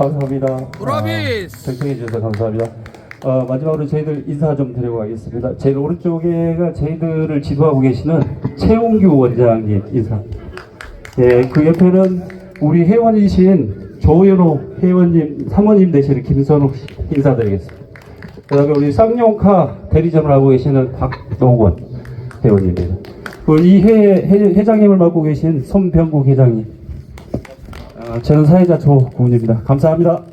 감사합니다. 브라비스! 경청해 주셔서 감사합니다. 마지막으로 저희들 인사 좀 드리고 가겠습니다. 제일 오른쪽에가 저희들을 지도하고 계시는 최홍규 원장님 인사. 예, 그 옆에는 우리 회원이신 조현호 회원님, 사모님 되시는 김선욱 씨 인사드리겠습니다. 그 다음에 우리 쌍용카 대리점을 하고 계시는 박동원 회원님입니다. 그리고 이 회장님을 맡고 계신 손병국 회장님. 저는 사회자 조구은입니다. 감사합니다.